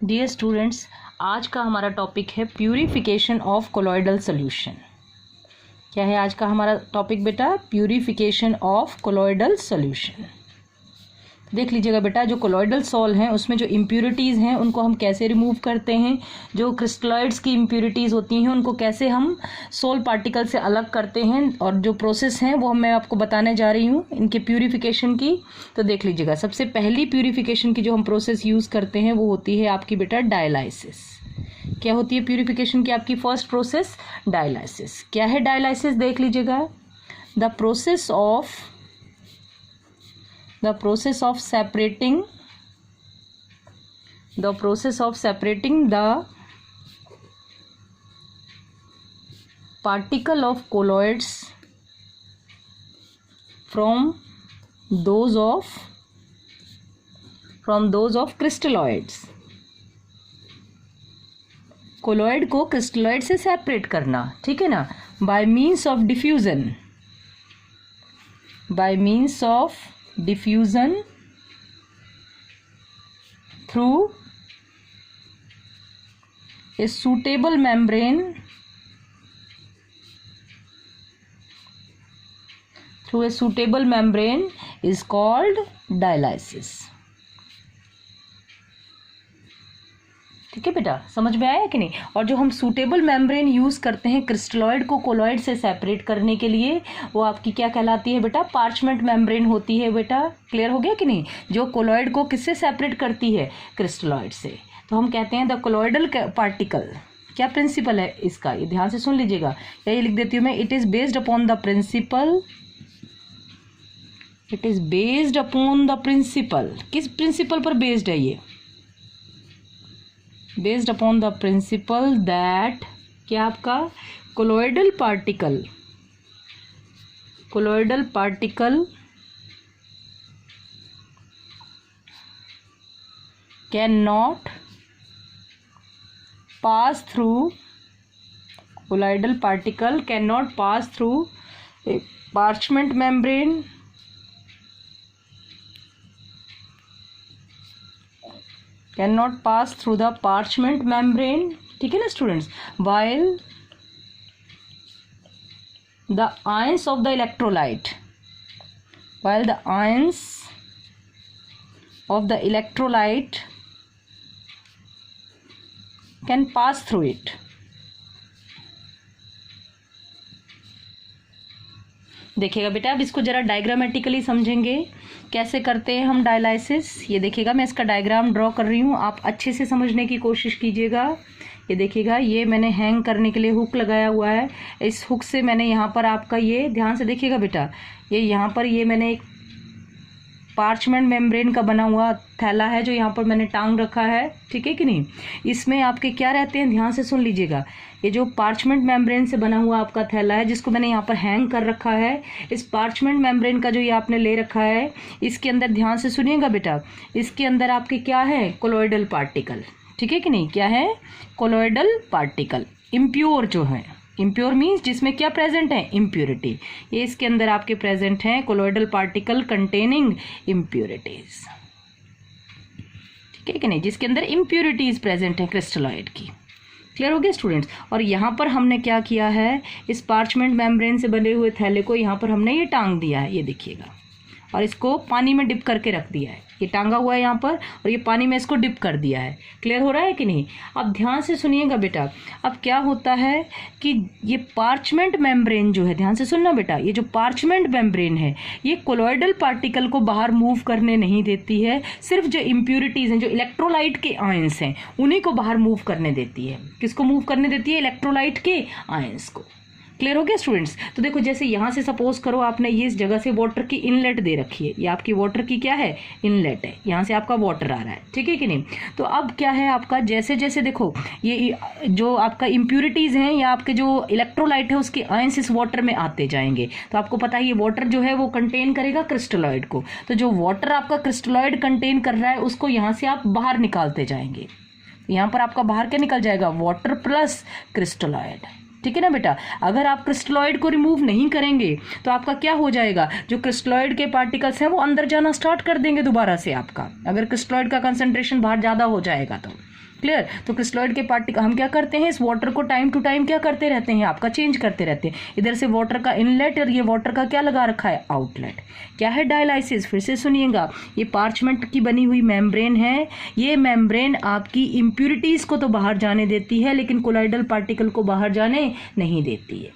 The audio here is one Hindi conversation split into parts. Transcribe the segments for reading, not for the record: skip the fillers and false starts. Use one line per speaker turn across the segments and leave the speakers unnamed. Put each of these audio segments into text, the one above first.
डियर स्टूडेंट्स, आज का हमारा टॉपिक है प्यूरिफिकेशन ऑफ कोलॉइडल सॉल्यूशन। क्या है आज का हमारा टॉपिक बेटा? Purification of colloidal solution. देख लीजिएगा बेटा, जो कोलॉइडल सॉल हैं उसमें जो इम्प्यूरिटीज़ हैं उनको हम कैसे रिमूव करते हैं, जो क्रिस्टलॉइड्स की इम्प्यूरिटीज़ होती हैं उनको कैसे हम सोल पार्टिकल से अलग करते हैं, और जो प्रोसेस हैं वो मैं आपको बताने जा रही हूँ इनके प्यूरिफिकेशन की। तो देख लीजिएगा, सबसे पहली प्यूरिफिकेशन की जो हम प्रोसेस यूज़ करते हैं वो होती है आपकी बेटा डायलाइसिस। क्या होती है प्यूरिफिकेशन की आपकी फर्स्ट प्रोसेस? डायलाइसिस। क्या है डायलाइसिस? देख लीजिएगा, the process of separating the particle of colloids from those of crystalloids। Colloid को क्रिस्टलॉइड से सेपरेट करना, ठीक है ना, bye means of diffusion through a suitable membrane is called dialysis। ठीक है बेटा, समझ में आया कि नहीं? और जो हम सूटेबल मेम्ब्रेन यूज़ करते हैं क्रिस्टलॉइड को कोलॉइड से सेपरेट करने के लिए, वो आपकी क्या कहलाती है बेटा? पार्चमेंट मेम्ब्रेन होती है बेटा। क्लियर हो गया कि नहीं? जो कोलॉइड को किससे सेपरेट करती है? क्रिस्टलॉइड से। तो हम कहते हैं द कोलॉइडल पार्टिकल। क्या प्रिंसिपल है इसका? ये ध्यान से सुन लीजिएगा, यही लिख देती हूँ मैं। It is based upon the principle. किस प्रिंसिपल पर बेस्ड है ये? Based upon the principle that, क्या आपका colloidal particle can not pass through a parchment membrane cannot pass through the parchment membrane, ठीक है ना students, while the ions of the electrolyte can pass through it। देखिएगा बेटा, अब इसको जरा डायग्रामेटिकली समझेंगे कैसे करते हैं हम डायलाइसिस। ये देखिएगा, मैं इसका डायग्राम ड्रॉ कर रही हूँ, आप अच्छे से समझने की कोशिश कीजिएगा। ये देखिएगा, ये मैंने हैंग करने के लिए हुक लगाया हुआ है। इस हुक से मैंने यहाँ पर आपका, ये ध्यान से देखिएगा बेटा, ये यहाँ पर ये मैंने एक पार्चमेंट मेम्ब्रेन का बना हुआ थैला है जो यहाँ पर मैंने टांग रखा है, ठीक है कि नहीं? इसमें आपके क्या रहते हैं, ध्यान से सुन लीजिएगा। ये जो पार्चमेंट मेम्ब्रेन से बना हुआ आपका थैला है जिसको मैंने यहाँ पर हैंग कर रखा है, इस पार्चमेंट मेम्ब्रेन का जो ये आपने ले रखा है, इसके अंदर ध्यान से सुनिएगा बेटा, इसके अंदर आपके क्या है? कोलॉइडल पार्टिकल, ठीक है कि नहीं? क्या है? कोलॉइडल पार्टिकल, इम्प्योर जो है। इम्प्योर मीन्स जिसमें क्या प्रेजेंट है? इम्प्योरिटी। ये इसके अंदर आपके प्रेजेंट हैं कोलॉइडल पार्टिकल कंटेनिंग इम्प्योरिटीज, ठीक है कि नहीं? जिसके अंदर इम्प्योरिटीज प्रेजेंट है क्रिस्टलॉइड की। क्लियर हो गया स्टूडेंट्स? और यहाँ पर हमने क्या किया है, इस पार्चमेंट मेम्ब्रेन से बने हुए थैले को यहाँ पर हमने ये टांग दिया है, ये देखिएगा, और इसको पानी में डिप करके रख दिया है। ये टांगा हुआ है यहाँ पर, और ये पानी में इसको डिप कर दिया है। क्लियर हो रहा है कि नहीं? अब ध्यान से सुनिएगा बेटा, अब क्या होता है कि ये पार्चमेंट मेम्ब्रेन जो है, ध्यान से सुनना बेटा, ये जो पार्चमेंट मेम्ब्रेन है ये कोलॉइडल पार्टिकल को बाहर मूव करने नहीं देती है, सिर्फ जो इम्प्यूरिटीज़ हैं, जो इलेक्ट्रोलाइट के आयंस हैं, उन्हीं को बाहर मूव करने देती है। किसको मूव करने देती है? इलेक्ट्रोलाइट के आयंस को। क्लियर हो गया स्टूडेंट्स? तो देखो, जैसे यहाँ से सपोज करो आपने ये इस जगह से वाटर की इनलेट दे रखी है, ये आपकी वाटर की क्या है? इनलेट है, यहाँ से आपका वाटर आ रहा है, ठीक है कि नहीं? तो अब क्या है आपका, जैसे जैसे देखो ये जो आपका इम्प्यूरिटीज़ हैं या आपके जो इलेक्ट्रोलाइट है उसके आयंस इस वाटर में आते जाएंगे। तो आपको पता है ये वाटर जो है वो कंटेन करेगा क्रिस्टलॉइड को, तो जो वाटर आपका क्रिस्टलॉइड कंटेन कर रहा है उसको यहाँ से आप बाहर निकालते जाएंगे। यहाँ पर आपका बाहर क्या निकल जाएगा? वाटर प्लस क्रिस्टलॉइड, ठीक है ना बेटा। अगर आप क्रिस्टलॉइड को रिमूव नहीं करेंगे तो आपका क्या हो जाएगा, जो क्रिस्टलॉइड के पार्टिकल्स हैं वो अंदर जाना स्टार्ट कर देंगे दोबारा से आपका, अगर क्रिस्टलॉइड का कंसंट्रेशन बाहर ज़्यादा हो जाएगा तो। क्लियर। तो क्रिस्टलॉइड के पार्टिकल हम क्या करते हैं, इस वाटर को टाइम टू टाइम क्या करते रहते हैं, आपका चेंज करते रहते हैं। इधर से वाटर का इनलेट और ये वाटर का क्या लगा रखा है, आउटलेट। क्या है डायलाइसिस, फिर से सुनिएगा, ये पार्चमेंट की बनी हुई मेम्ब्रेन है। ये मेम्ब्रेन आपकी इम्प्यूरिटीज को तो बाहर जाने देती है लेकिन कोलॉइडल पार्टिकल को बाहर जाने नहीं देती है।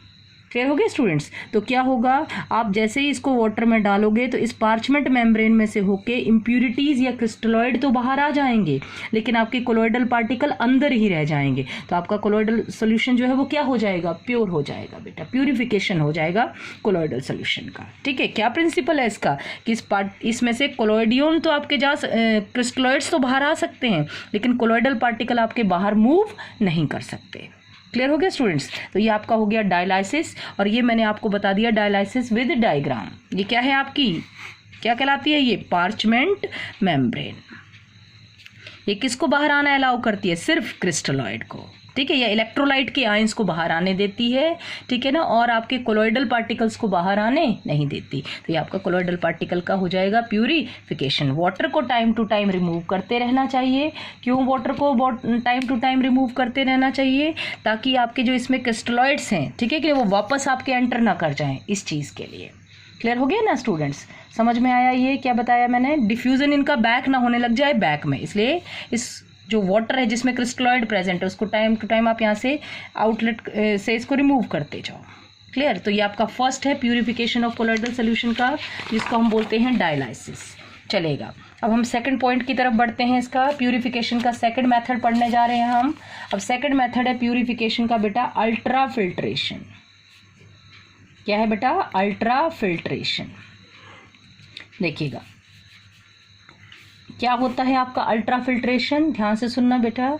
क्लियर हो गया स्टूडेंट्स। तो क्या होगा, आप जैसे ही इसको वाटर में डालोगे तो इस पार्चमेंट मेम्ब्रेन में से होके इम्प्यूरिटीज या क्रिस्टलॉइड तो बाहर आ जाएंगे लेकिन आपके कोलॉइडल पार्टिकल अंदर ही रह जाएंगे। तो आपका कोलॉइडल सोल्यूशन जो है वो क्या हो जाएगा, प्योर हो जाएगा बेटा, प्यूरिफिकेशन हो जाएगा कोलॉइडल सोल्यूशन का। ठीक है, क्या प्रिंसिपल है इसका कि इसमें से कोलॉइडियन तो आपके क्रिस्टलॉइड्स तो बाहर आ सकते हैं लेकिन कोलॉइडल पार्टिकल आपके बाहर मूव नहीं कर सकते। क्लियर हो गया स्टूडेंट्स। तो ये आपका हो गया डायलाइसिस, और ये मैंने आपको बता दिया डायलाइसिस विद डायग्राम। ये क्या है आपकी, क्या कहलाती है, ये पार्चमेंट मेम्ब्रेन। ये किसको बाहर आना अलाउ करती है, सिर्फ क्रिस्टलॉइड को। ठीक है, या इलेक्ट्रोलाइट के आयंस को बाहर आने देती है, ठीक है ना, और आपके कोलॉइडल पार्टिकल्स को बाहर आने नहीं देती। तो ये आपका कोलॉइडल पार्टिकल का हो जाएगा प्यूरिफिकेशन। वाटर को टाइम टू टाइम रिमूव करते रहना चाहिए। क्यों वाटर को टाइम टू टाइम रिमूव करते रहना चाहिए, ताकि आपके जो इसमें क्रिस्टलॉइड्स हैं, ठीक है, कि वो वापस आपके एंटर ना कर जाएं, इस चीज़ के लिए। क्लियर हो गया ना स्टूडेंट्स, समझ में आया ये क्या बताया मैंने, डिफ्यूजन इनका बैक ना होने लग जाए बैक में, इसलिए इस जो वाटर है जिसमें क्रिस्टलॉइड प्रेजेंट है उसको टाइम टू टाइम आप यहाँ से आउटलेट से इसको रिमूव करते जाओ। क्लियर। तो ये आपका फर्स्ट है प्यूरिफिकेशन ऑफ कोलॉइडल सोल्यूशन का, जिसको हम बोलते हैं डायलाइसिस। चलेगा, अब हम सेकंड पॉइंट की तरफ बढ़ते हैं। इसका प्यूरिफिकेशन का सेकंड मेथड पढ़ने जा रहे हैं हम। अब सेकंड मेथड है प्यूरिफिकेशन का बेटा अल्ट्रा फिल्ट्रेशन। क्या है बेटा, अल्ट्रा फिल्ट्रेशन। देखिएगा क्या होता है आपका अल्ट्रा फिल्ट्रेशन, ध्यान से सुनना बेटा।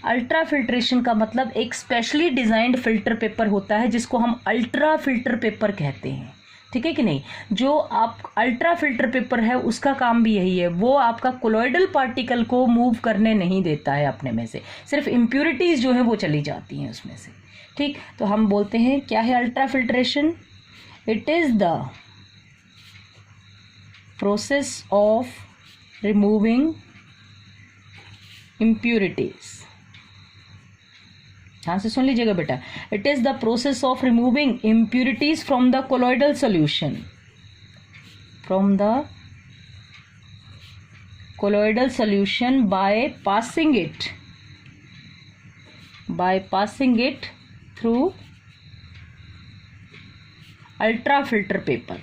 अल्ट्रा फिल्ट्रेशन का मतलब एक स्पेशली डिजाइंड फिल्टर पेपर होता है जिसको हम अल्ट्रा फिल्टर पेपर कहते हैं। ठीक है कि नहीं। जो आप अल्ट्रा फिल्टर पेपर है उसका काम भी यही है, वो आपका कोलॉइडल पार्टिकल को मूव करने नहीं देता है अपने में से, सिर्फ इम्प्यूरिटीज जो है वो चली जाती हैं उसमें से। ठीक, तो हम बोलते हैं क्या है ultra filtration, it is the process of removing impurities। ध्यान से सुन लीजिएगा बेटा, it is the process of removing impurities from the colloidal solution, from the colloidal solution by passing it through ultra filter paper,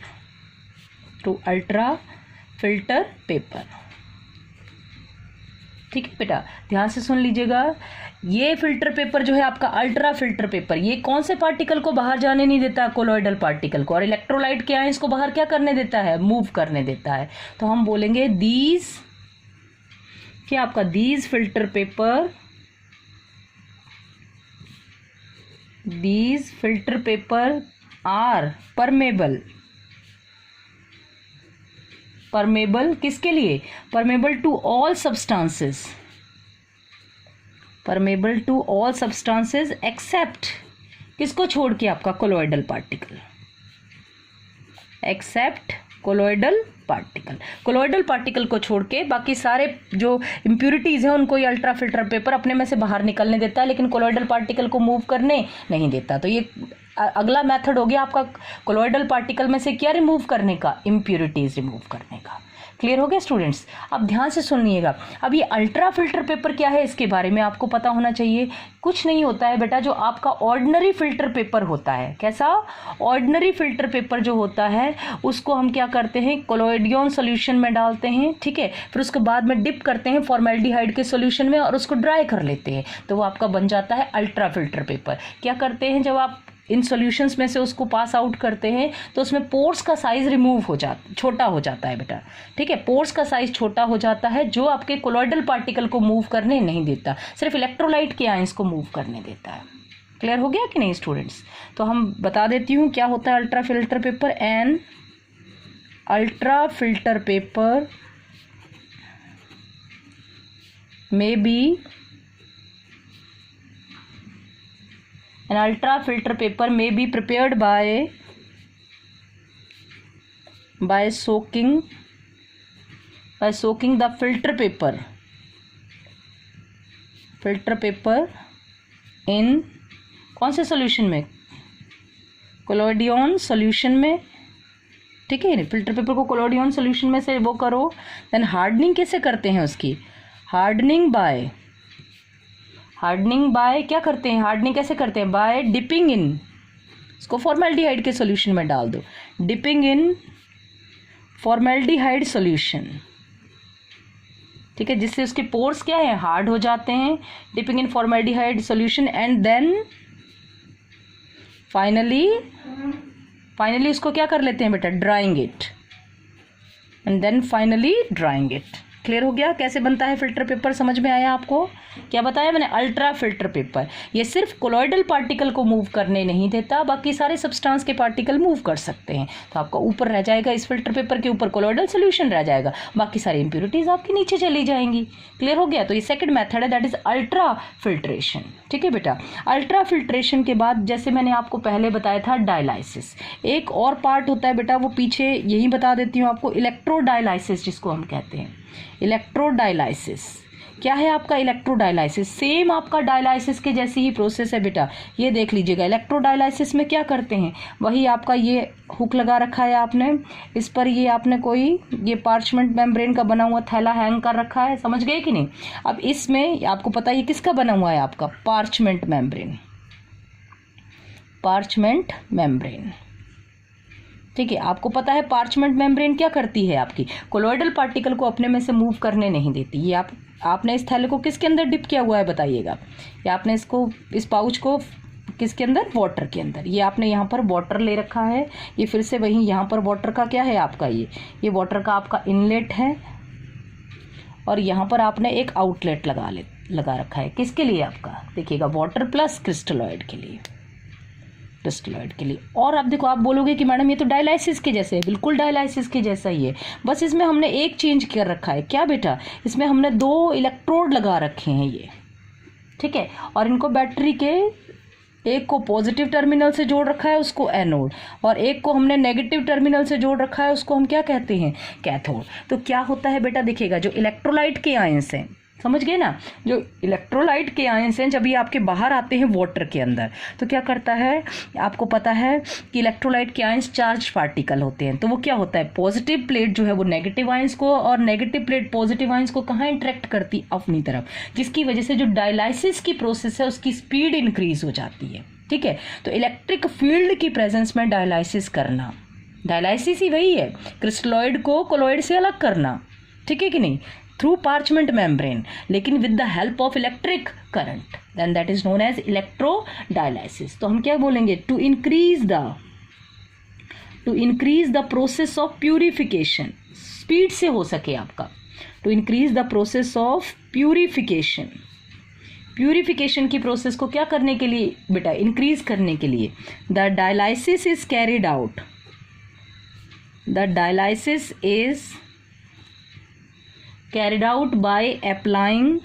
through ultra filter paper। ठीक है बेटा, ध्यान से सुन लीजिएगा। ये फिल्टर पेपर जो है आपका अल्ट्रा फिल्टर पेपर, ये कौन से पार्टिकल को बाहर जाने नहीं देता है, कोलॉइडल पार्टिकल को, और इलेक्ट्रोलाइट के आयंस को बाहर क्या करने देता है, मूव करने देता है। तो हम बोलेंगे दीज, क्या आपका these filter paper are permeable किसके लिए, permeable to all substances except किसको छोड़ के, आपका colloidal particle, except colloidal particle को छोड़ के बाकी सारे जो इम्प्यूरिटीज हैं उनको ये अल्ट्रा फिल्टर पेपर अपने में से बाहर निकलने देता है लेकिन कोलॉइडल पार्टिकल को मूव करने नहीं देता। तो ये अगला मेथड हो गया आपका कोलॉइडल पार्टिकल में से क्या रिमूव करने का, इम्प्यूरिटीज रिमूव करने का। क्लियर हो गया स्टूडेंट्स। अब ध्यान से सुनिएगा, अब ये अल्ट्रा फिल्टर पेपर क्या है इसके बारे में आपको पता होना चाहिए। कुछ नहीं होता है बेटा, जो आपका ऑर्डिनरी फिल्टर पेपर होता है, कैसा, ऑर्डिनरी फिल्टर पेपर जो होता है उसको हम क्या करते हैं, कोलॉइडियन सॉल्यूशन में डालते हैं, ठीक है, फिर उसके बाद में डिप करते हैं फॉर्मेल्डिहाइड के सॉल्यूशन में और उसको ड्राई कर लेते हैं, तो वो आपका बन जाता है अल्ट्रा फिल्टर पेपर। क्या करते हैं, जब आप इन सॉल्यूशंस में से उसको पास आउट करते हैं तो उसमें पोर्स का साइज रिमूव हो जाता, छोटा हो जाता है बेटा, ठीक है, पोर्स का साइज छोटा हो जाता है जो आपके कोलॉइडल पार्टिकल को मूव करने नहीं देता, सिर्फ इलेक्ट्रोलाइट के आयंस को मूव करने देता है। क्लियर हो गया कि नहीं स्टूडेंट्स। तो हम बता देती हूँ क्या होता है ultra filter paper. An ultra filter paper may be An ultra filter paper may be prepared by soaking the filter paper filter paper in कौन से सॉल्यूशन में, कोलोडियन सॉल्यूशन में, ठीक है। फिल्टर पेपर को कोलोडियन सॉल्यूशन में से वो करो। देन हार्डनिंग कैसे करते हैं उसकी, हार्डनिंग बाय क्या करते हैं, हार्डनिंग कैसे करते हैं, बाय डिपिंग इन, इसको फॉर्मेल्डिहाइड के सॉल्यूशन में डाल दो, डिपिंग इन फॉर्मेल्डिहाइड सॉल्यूशन, ठीक है, जिससे उसके पोर्स क्या है, हार्ड हो जाते हैं, dipping in formaldehyde solution and then finally उसको क्या कर लेते हैं बेटा, drying it, and then finally drying it. Clear हो गया कैसे बनता है फिल्टर पेपर, समझ में आया आपको। क्या बताया मैंने, अल्ट्रा फिल्टर पेपर। ये सिर्फ कोलॉइडल पार्टिकल को मूव करने नहीं देता, बाकी सारे सब्सटेंस के पार्टिकल मूव कर सकते हैं। तो आपका ऊपर रह जाएगा, इस फिल्टर पेपर के ऊपर कोलॉइडल सोल्यूशन रह जाएगा, बाकी सारी इंप्योरिटीज आपकी नीचे चली जाएंगी। क्लियर हो गया। तो ये सेकंड मेथड है, दैट इज अल्ट्रा फिल्ट्रेशन। ठीक है बेटा। अल्ट्रा फिल्ट्रेशन के बाद जैसे मैंने आपको पहले बताया था डायलाइसिस, एक और पार्ट होता है बेटा, वो पीछे यही बता देती हूँ आपको, इलेक्ट्रोडायलाइसिस जिसको हम कहते हैं। इलेक्ट्रोडायलाइसिस क्या है आपका, इलेक्ट्रोडायलाइसिस सेम आपका डायलाइसिस के जैसी ही प्रोसेस है बेटा। ये देख लीजिएगा, इलेक्ट्रोडायलाइसिस में क्या करते हैं, वही आपका ये हुक लगा रखा है आपने, इस पर ये आपने कोई ये पार्चमेंट मेम्ब्रेन का बना हुआ थैला हैंग कर रखा है, समझ गए कि नहीं। अब इसमें आपको पता है ये किसका बना हुआ है, आपका पार्चमेंट मेम्ब्रेन, पार्चमेंट मेम्ब्रेन। ठीक है, आपको पता है पार्चमेंट मेम्ब्रेन क्या करती है, आपकी कोलॉइडल पार्टिकल को अपने में से मूव करने नहीं देती। ये आपने इस थैले को किसके अंदर डिप किया हुआ है बताइएगा, या आपने इसको इस पाउच को किसके अंदर, वाटर के अंदर। ये आपने यहाँ पर वाटर ले रखा है, ये फिर से वही यहाँ पर वाटर का क्या है आपका, ये वाटर का आपका इनलेट है, और यहाँ पर आपने एक आउटलेट लगा रखा है, किसके लिए आपका, देखिएगा वाटर प्लस क्रिस्टलॉइड के लिए, क्रिस्टलॉइड के लिए। और अब देखो, आप बोलोगे कि मैडम ये तो डायलाइसिस के जैसे है, बिल्कुल डायलाइसिस के जैसा ही है, बस इसमें हमने एक चेंज कर रखा है। क्या बेटा, इसमें हमने 2 इलेक्ट्रोड लगा रखे हैं ये, ठीक है, और इनको बैटरी के एक को पॉजिटिव टर्मिनल से जोड़ रखा है, उसको एनोड, और एक को हमने नेगेटिव टर्मिनल से जोड़ रखा है, उसको हम क्या कहते हैं, कैथोड। तो क्या होता है बेटा, देखिएगा जो इलेक्ट्रोलाइट के आयंस हैं, समझ गए ना, जो इलेक्ट्रोलाइट के आयंस हैं जब ये आपके बाहर आते हैं वाटर के अंदर, तो क्या करता है, आपको पता है कि इलेक्ट्रोलाइट के आयंस चार्ज पार्टिकल होते हैं, तो वो क्या होता है, पॉजिटिव प्लेट जो है वो नेगेटिव आयंस को, और नेगेटिव प्लेट पॉजिटिव आयंस को कहाँ इंटरेक्ट करती, अपनी तरफ, जिसकी वजह से जो डायलाइसिस की प्रोसेस है उसकी स्पीड इंक्रीज हो जाती है। ठीक है, तो इलेक्ट्रिक फील्ड की प्रेजेंस में डायलाइसिस करना, डायलाइसिस ही वही है, क्रिस्टलॉइड को कोलॉइड से अलग करना, ठीक है कि नहीं, थ्रू पार्चमेंट मेम्ब्रेन, लेकिन with the help of electric current, then that is known as electrodialysis. तो हम क्या बोलेंगे, to increase the process of purification, speed से हो सके आपका, to increase the process of purification, purification की प्रोसेस को क्या करने के लिए बेटा, इंक्रीज करने के लिए, the dialysis is carried out, the dialysis is carried out by applying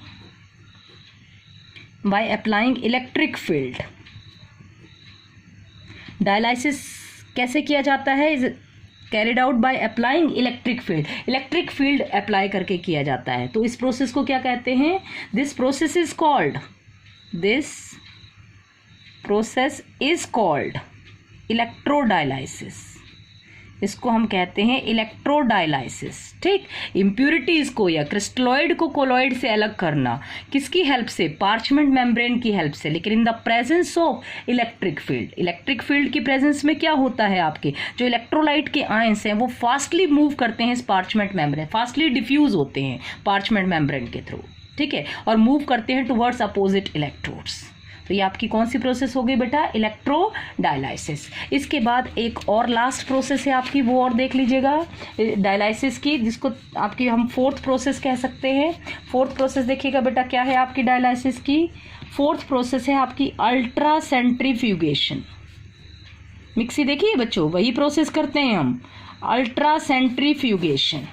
electric field। Dialysis कैसे किया जाता है, is carried out by applying electric field, electric field apply करके किया जाता है। तो इस प्रोसेस को क्या कहते हैं, दिस प्रोसेस इज कॉल्ड इलेक्ट्रोडायलाइसिस, इसको हम कहते हैं इलेक्ट्रोडायलाइसिस। ठीक, इम्प्यूरिटीज को या क्रिस्टलॉइड को कोलॉइड से अलग करना, किसकी हेल्प से, पार्चमेंट मेम्ब्रेन की हेल्प से, लेकिन in the presence of electric field. Electric field की प्रेजेंस में क्या होता है, आपके जो इलेक्ट्रोलाइट के आयंस हैं वो फास्टली मूव करते हैं इस पार्चमेंट मेम्ब्रेन, फास्टली डिफ्यूज होते हैं पार्चमेंट मेम्ब्रेन के थ्रू, ठीक है, और मूव करते हैं टुवर्ड्स अपोजिट इलेक्ट्रोड्स। तो ये आपकी कौन सी प्रोसेस हो गई बेटा, इलेक्ट्रोडायलाइसिस। इसके बाद एक और लास्ट प्रोसेस है आपकी, वो और देख लीजिएगा डायलाइसिस की, जिसको आपकी हम 4th प्रोसेस कह सकते हैं। 4th प्रोसेस देखिएगा बेटा क्या है आपकी डायलाइसिस की, 4th प्रोसेस है आपकी अल्ट्रा सेंट्रीफ्यूगेशन। मिक्सी देखिए बच्चों, वही प्रोसेस करते हैं हम, अल्ट्रा सेंट्रीफ्यूगेशन।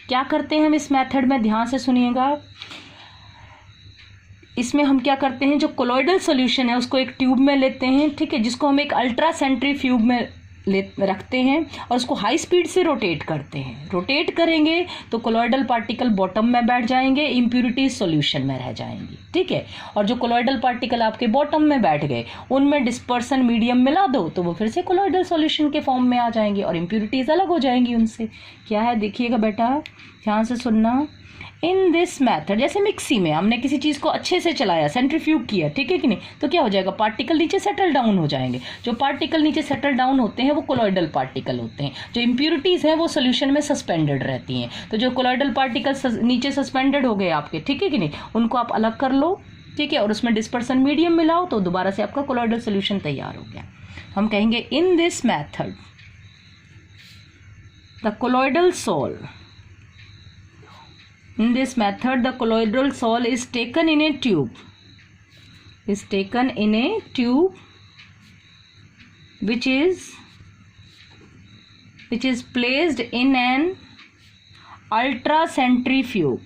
क्या करते हैं हम इस मेथड में, ध्यान से सुनिएगा। इसमें हम क्या करते हैं, जो कोलॉइडल सॉल्यूशन है उसको एक ट्यूब में लेते हैं, ठीक है, जिसको हम एक अल्ट्रा सेंट्रीफ्यूग में रखते हैं और उसको हाई स्पीड से रोटेट करते हैं। रोटेट करेंगे तो कोलॉइडल पार्टिकल बॉटम में बैठ जाएंगे, इम्प्यूरिटीज सॉल्यूशन में रह जाएंगी, ठीक है। और जो कोलॉइडल पार्टिकल आपके बॉटम में बैठ गए उनमें डिस्पर्सन मीडियम मिला दो तो वो फिर से कोलॉइडल सॉल्यूशन के फॉर्म में आ जाएंगे और इम्प्यूरिटीज अलग हो जाएंगी उनसे। क्या है देखिएगा बेटा, ध्यान से सुनना। इन दिस मैथड, जैसे मिक्सी में हमने किसी चीज़ को अच्छे से चलाया, सेंट्रीफ्यूग किया, ठीक है कि नहीं, तो क्या हो जाएगा, पार्टिकल नीचे सेटल डाउन हो जाएंगे। जो पार्टिकल नीचे सेटल डाउन होते हैं वो कोलॉइडल पार्टिकल होते हैं। जो इम्प्यूरिटीज़ हैं वो सोल्यूशन में सस्पेंडेड रहती हैं। तो जो कोलॉइडल पार्टिकल नीचे सस्पेंडेड हो गए आपके, ठीक है कि नहीं, उनको आप अलग कर लो, ठीक है, और उसमें डिस्पर्सन मीडियम मिलाओ तो दोबारा से आपका कोलॉइडल सोल्यूशन तैयार हो गया। हम कहेंगे in this method the colloidal solve, in this method the colloidal sol is taken in a tube, which is placed in an ultracentrifuge,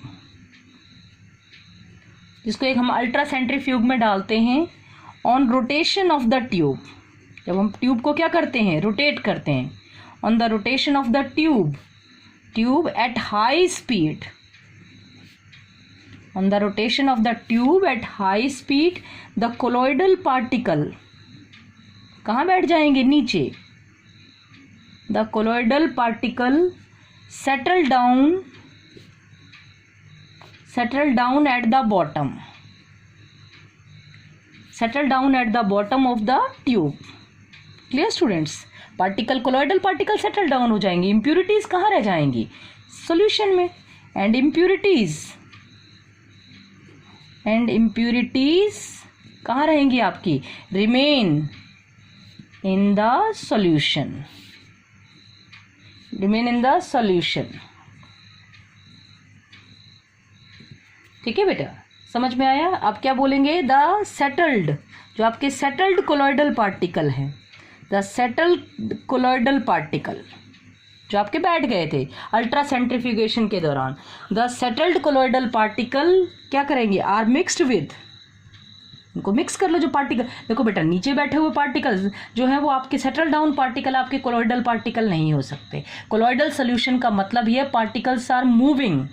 जिसको एक हम अल्ट्रा सेंट्रीफ्यूग में डालते हैं। On rotation of the tube, जब हम ट्यूब को क्या करते हैं, रोटेट करते हैं, on the rotation of the tube at high speed, on the rotation of the tube at high speed the colloidal particle कहाँ बैठ जाएंगे, नीचे। the colloidal particle settle down at the bottom of the tube। clear students, particle colloidal particle settle down हो जाएंगे, इम्प्यूरिटीज कहाँ रह जाएंगी, सॉल्यूशन में, एंड इम्प्यूरिटीज कहाँ रहेंगी आपकी, रिमेन इन द सॉल्यूशन, ठीक है बेटा, समझ में आया। अब क्या बोलेंगे, द सेटल्ड, जो आपके सेटल्ड कोलॉइडल पार्टिकल हैं, द सेटल्ड कोलॉइडल पार्टिकल जो आपके बैठ गए थे अल्ट्रा सेंट्रीफ्यूगेशन के दौरान, द सेटल्ड कोलॉइडल पार्टिकल क्या करेंगे, आर मिक्स्ड विद, उनको मिक्स कर लो। जो पार्टिकल, देखो बेटा, नीचे बैठे हुए पार्टिकल्स जो है वो आपके सेटल डाउन पार्टिकल, आपके कोलॉइडल पार्टिकल नहीं हो सकते। कोलॉइडल सोल्यूशन का मतलब ये पार्टिकल्स आर मूविंग,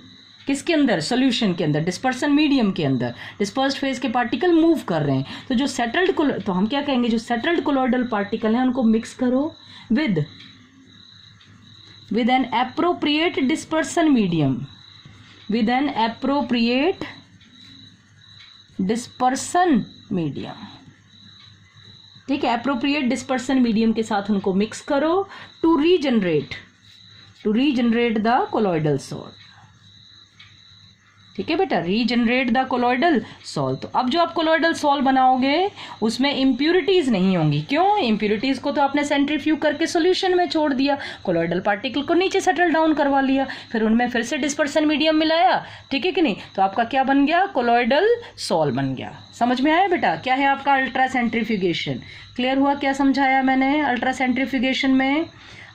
किसके अंदर, सोल्यूशन के अंदर, डिस्पर्सन मीडियम के अंदर, डिस्पर्स्ड फेज के पार्टिकल मूव कर रहे हैं। तो जो सेटल्ड, तो हम क्या कहेंगे, जो सेटल्ड कोलॉइडल पार्टिकल हैं उनको मिक्स करो with an appropriate dispersion medium, ठीक है, एप्रोप्रिएट डिस्पर्सन मीडियम के साथ उनको मिक्स करो to regenerate the colloidal salt, ठीक है बेटा, रीजनरेट द कोलॉइडल सॉल्ट। तो अब जो आप कोलॉइडल सॉल्ट बनाओगे उसमें इम्प्यूरिटीज नहीं होंगी। क्यों, इम्प्यूरिटीज को तो आपने सेंट्रीफ्यूग करके सॉल्यूशन में छोड़ दिया, कोलॉइडल पार्टिकल को नीचे सेटल डाउन करवा लिया, फिर उनमें फिर से डिस्पर्सन मीडियम मिलाया, ठीक है कि नहीं, तो आपका क्या बन गया, कोलॉइडल सॉल्ट बन गया। समझ में आया बेटा, क्या है आपका अल्ट्रा सेंट्रीफ्यूगेशन। क्लियर हुआ क्या समझाया मैंने। अल्ट्रा सेंट्रीफ्यूगेशन में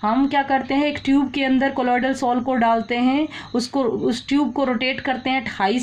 हम क्या करते हैं, एक ट्यूब के अंदर कोलॉइडल सॉल्ट को डालते हैं, उस ट्यूब को रोटेट करते हैं हाई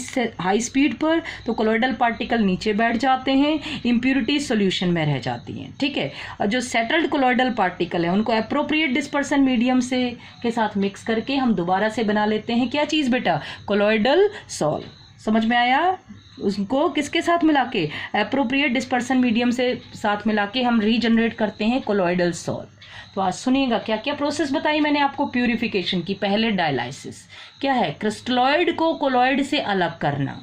स्पीड पर, तो कोलॉइडल पार्टिकल नीचे बैठ जाते हैं, इम्प्यूरिटीज सॉल्यूशन में रह जाती हैं, ठीक है। और जो सेटल्ड कोलॉइडल पार्टिकल है उनको एप्रोप्रिएट डिस्पर्सन मीडियम से के साथ मिक्स करके हम दोबारा से बना लेते हैं क्या चीज़ बेटा, कोलॉइडल सॉल्ट। समझ में आया। उसको किसके साथ मिला के, एप्रोप्रिएट डिस्पर्सन मीडियम से साथ मिला के हम रीजनरेट करते हैं कोलॉइडल सॉल्ट। तो आज सुनिएगा क्या क्या प्रोसेस बताई मैंने आपको प्यूरिफिकेशन की। पहले डायलाइसिस क्या है, क्रिस्टलॉइड को कोलॉइड से अलग करना,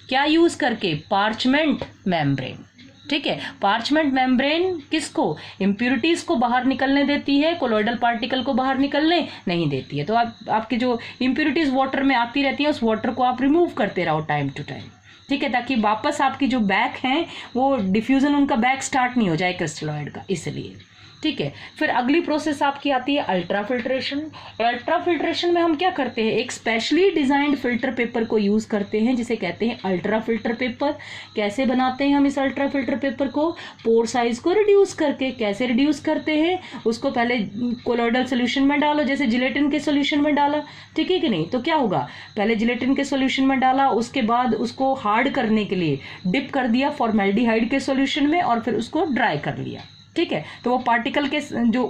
क्या यूज करके, पार्चमेंट मेम्ब्रेन, ठीक है। पार्चमेंट मेम्ब्रेन किसको, इम्प्यूरिटीज को बाहर निकलने देती है, कोलॉइडल पार्टिकल को बाहर निकलने नहीं देती है। तो आपकी जो इम्प्यूरिटीज वाटर में आती रहती है उस वाटर को आप रिमूव करते रहो टाइम टू टाइम, ठीक है, ताकि वापस आपकी जो बैक हैं वो डिफ्यूजन उनका बैक स्टार्ट नहीं हो जाए क्रिस्टलॉइड का, इसलिए, ठीक है। फिर अगली प्रोसेस आपकी आती है अल्ट्रा फिल्ट्रेशन। अल्ट्रा फिल्ट्रेशन में हम क्या करते हैं, एक स्पेशली डिजाइंड फिल्टर पेपर को यूज करते हैं जिसे कहते हैं अल्ट्रा फिल्टर पेपर। कैसे बनाते हैं हम इस अल्ट्रा फिल्टर पेपर को, पोर साइज को रिड्यूस करके। कैसे रिड्यूस करते हैं, उसको पहले कोलॉइडल सोल्यूशन में डालो, जैसे जिलेटिन के सोल्यूशन में डाला, ठीक है कि नहीं। तो क्या होगा, पहले जिलेटिन के सोल्यूशन में डाला, उसके बाद उसको हार्ड करने के लिए डिप कर दिया फॉर्मेल्डिहाइड के सोल्यूशन में और फिर उसको ड्राई कर लिया, ठीक है। तो वो पार्टिकल के जो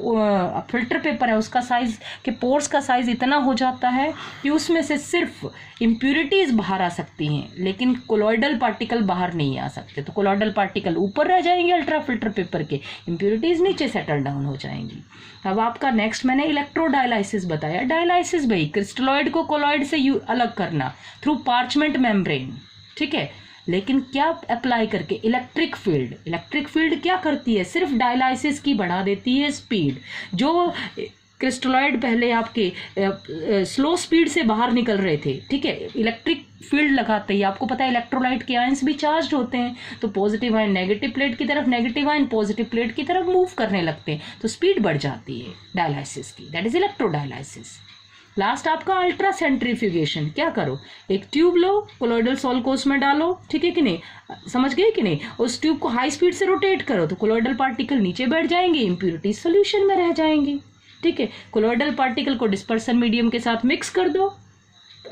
फिल्टर पेपर है उसका साइज के पोर्स का साइज इतना हो जाता है कि उसमें से सिर्फ इम्प्यूरिटीज बाहर आ सकती हैं, लेकिन कोलॉइडल पार्टिकल बाहर नहीं आ सकते। तो कोलॉइडल पार्टिकल ऊपर रह जाएंगे अल्ट्रा फिल्टर पेपर के, इम्प्यूरिटीज नीचे सेटल डाउन हो जाएंगी। अब आपका नेक्स्ट मैंने इलेक्ट्रोडायलाइसिस बताया। डायलाइसिस भाई क्रिस्टलॉइड को कोलॉइड से अलग करना थ्रू पार्चमेंट मेम्ब्रेन, ठीक है। लेकिन क्या अप्लाई करके? Electric field. इलेक्ट्रिक फील्ड क्या करती है? सिर्फ डायलाइसिस की बढ़ा देती है स्पीड। जो क्रिस्टलॉइड पहले आपके स्लो स्पीड से बाहर निकल रहे थे, ठीक है, इलेक्ट्रिक फील्ड लगाते ही आपको पता है इलेक्ट्रोलाइट के आयंस भी चार्ज होते हैं, तो पॉजिटिव आयन नेगेटिव प्लेट की तरफ, नेगेटिव आयन पॉजिटिव प्लेट की तरफ मूव करने लगते हैं, तो स्पीड बढ़ जाती है डायलाइसिस की, दैट इज इलेक्ट्रोडायलाइसिस। लास्ट आपका अल्ट्रा सेंट्रीफ्यूगेशन। क्या करो? एक ट्यूब लो, कोलॉइडल सॉल्व को उसमें डालो, ठीक है कि नहीं, समझ गए कि नहीं, उस ट्यूब को हाई स्पीड से रोटेट करो तो कोलॉइडल पार्टिकल नीचे बैठ जाएंगे, इम्प्यूरिटीज सोल्यूशन में रह जाएंगी, ठीक है। कोलॉइडल पार्टिकल को डिस्पर्सन मीडियम के साथ मिक्स कर दो,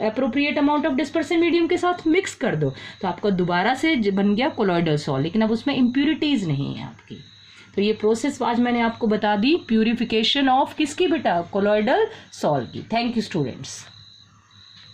appropriate amount of dispersion medium के साथ मिक्स कर दो, तो आपका दोबारा से बन गया कोलॉइडल सॉल्व, लेकिन अब उसमें इम्प्यूरिटीज नहीं है आपकी। तो ये प्रोसेस आज मैंने आपको बता दी, प्यूरिफिकेशन ऑफ किसकी बेटा? कोलॉइडल सॉल्व की। Thank you students.